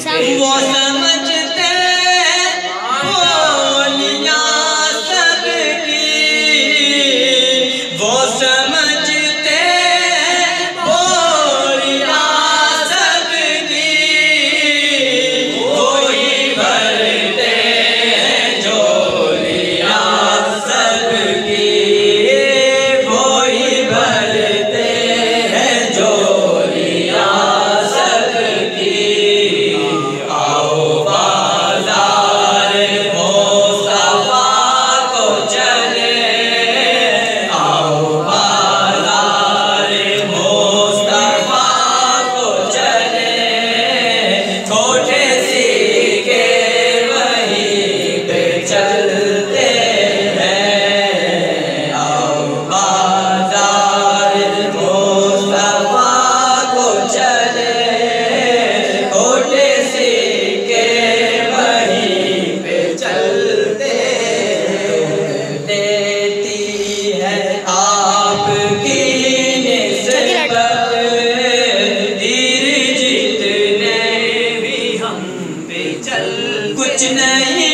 वो समझते बोलियां सबकी, वो समझते बोलियां सबकी, वही भरते झोलियां सबकी, वही भरते झोलियां सबकी। आओ बाजार मुस्तफा को चले, आओ बाजार मुस्तफा को चले, छोटे सीखे वहीं पे चलते हैं। आओ बाजार मुस्तफा को चले, छोटे सीखे वहीं पे चलते हैं। देती है आपकी निस्बत तीर जितने भी हम पे चल, कुछ नहीं